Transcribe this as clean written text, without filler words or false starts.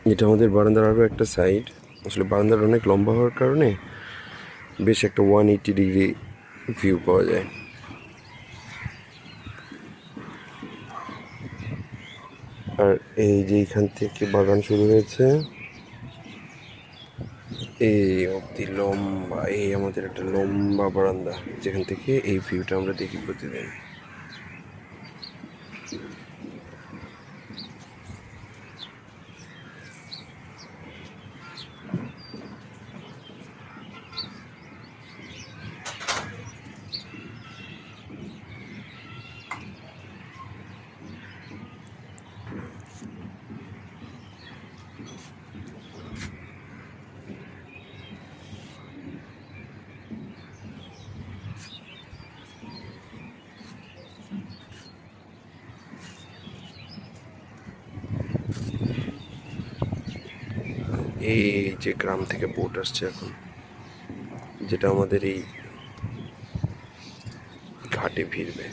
এটা আমাদের বারান্দার আরও একটা সাইড। আসলে বারান্দার অনেক লম্বা হওয়ার কারণে বেশ একটা 180 ডিগ্রি ভিউ পাওয়া যায়। আর এই যে এইখান থেকে বাগান শুরু হয়েছে এই অবধি লম্বা, এই আমাদের একটা লম্বা বারান্দা, যেখান থেকে এই ভিউটা আমরা দেখি প্রতিদিন। এই যে গ্রাম থেকে বোট আসছে এখন, যেটা আমাদের এই ঘাটে ভিড়বে।